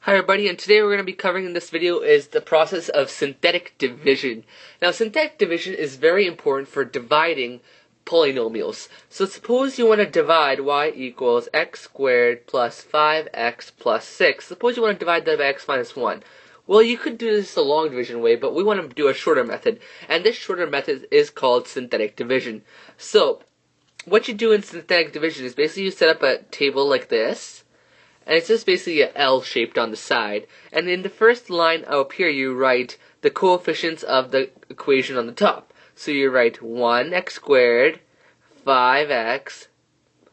Hi everybody, and today we're going to be covering in this video is the process of synthetic division. Now, synthetic division is very important for dividing polynomials. So suppose you want to divide y equals x squared plus 5x plus 6. Suppose you want to divide that by x minus 1. Well, you could do this a long division way, but we want to do a shorter method. And this shorter method is called synthetic division. So, what you do in synthetic division is basically you set up a table like this. And it's just basically an L shaped on the side. And in the first line up here, you write the coefficients of the equation on the top. So you write 1x squared, 5x,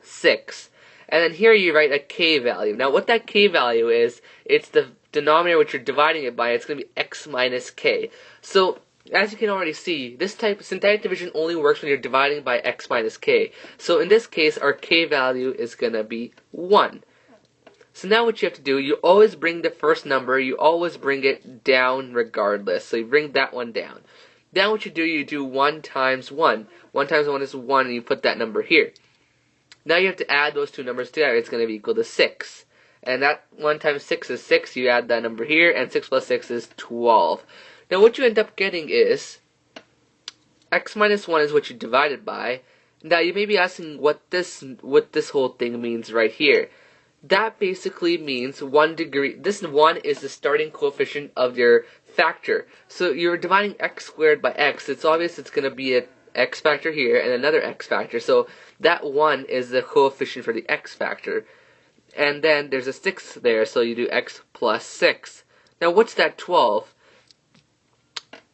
6. And then here you write a k value. Now what that k value is, it's the denominator which you're dividing it by. It's going to be x minus k. So as you can already see, this type of synthetic division only works when you're dividing by x minus k. So in this case, our k value is going to be 1. So now what you have to do, you always bring the first number, you always bring it down regardless. So you bring that one down. Then what you do 1 times 1. 1 times 1 is 1, and you put that number here. Now you have to add those two numbers together. It's going to be equal to 6. And that 1 times 6 is 6. You add that number here, and 6 plus 6 is 12. Now what you end up getting is x minus 1 is what you divided by. Now you may be asking what this whole thing means right here. That basically means 1 degree. This 1 is the starting coefficient of your factor. So you're dividing x squared by x. It's obvious it's going to be an x factor here and another x factor. So that 1 is the coefficient for the x factor. And then there's a 6 there, so you do x plus 6. Now what's that 12?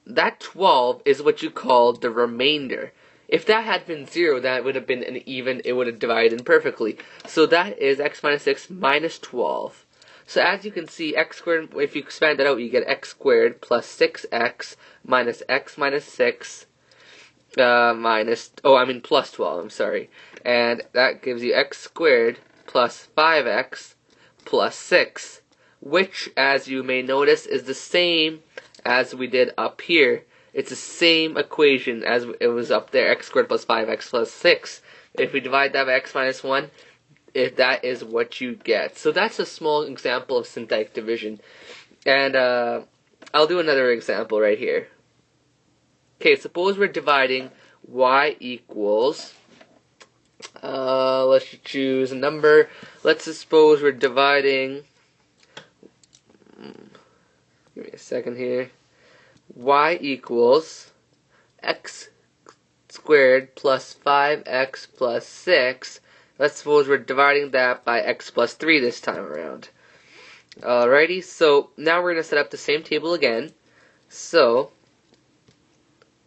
That 12 is what you call the remainder. If that had been 0, that would have been an even, it would have divided perfectly. So that is x minus 6 minus 12. So as you can see, x squared, if you expand that out, you get x squared plus 6x minus x minus 6 plus 12, I'm sorry. And that gives you x squared plus 5x plus 6, which, as you may notice, is the same as we did up here. It's the same equation as it was up there, x squared plus 5x plus 6. If we divide that by x minus 1, that is what you get. So that's a small example of synthetic division. And I'll do another example right here. Okay, suppose we're dividing y equals, let's choose a number. Let's suppose we're dividing, give me a second here. Y equals x squared plus 5x plus 6. Let's suppose we're dividing that by x plus 3 this time around. Alrighty, so now we're going to set up the same table again. So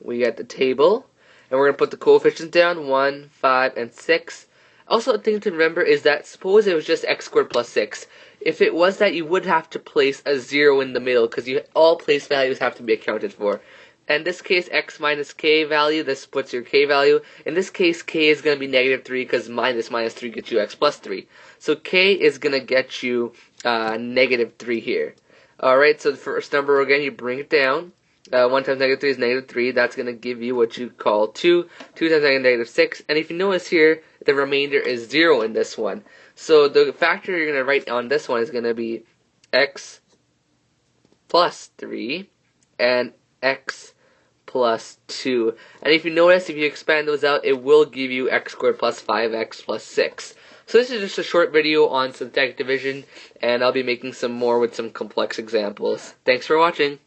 we get the table, and we're going to put the coefficients down, 1, 5, and 6. Also, a thing to remember is that suppose it was just x squared plus 6. If it was that, you would have to place a 0 in the middle, because all place values have to be accounted for. In this case, x minus k value, this puts your k value. In this case, k is going to be negative 3, because minus 3 gets you x plus 3. So k is going to get you negative 3 here. Alright, so the first number, again, you bring it down. 1 times negative 3 is negative 3. That's going to give you what you call 2. 2 times negative 6. And if you notice here, the remainder is 0 in this one. So the factor you're going to write on this one is going to be x plus 3 and x plus 2. And if you notice, if you expand those out, it will give you x squared plus 5x plus 6. So this is just a short video on synthetic division, and I'll be making some more with some complex examples. Thanks for watching.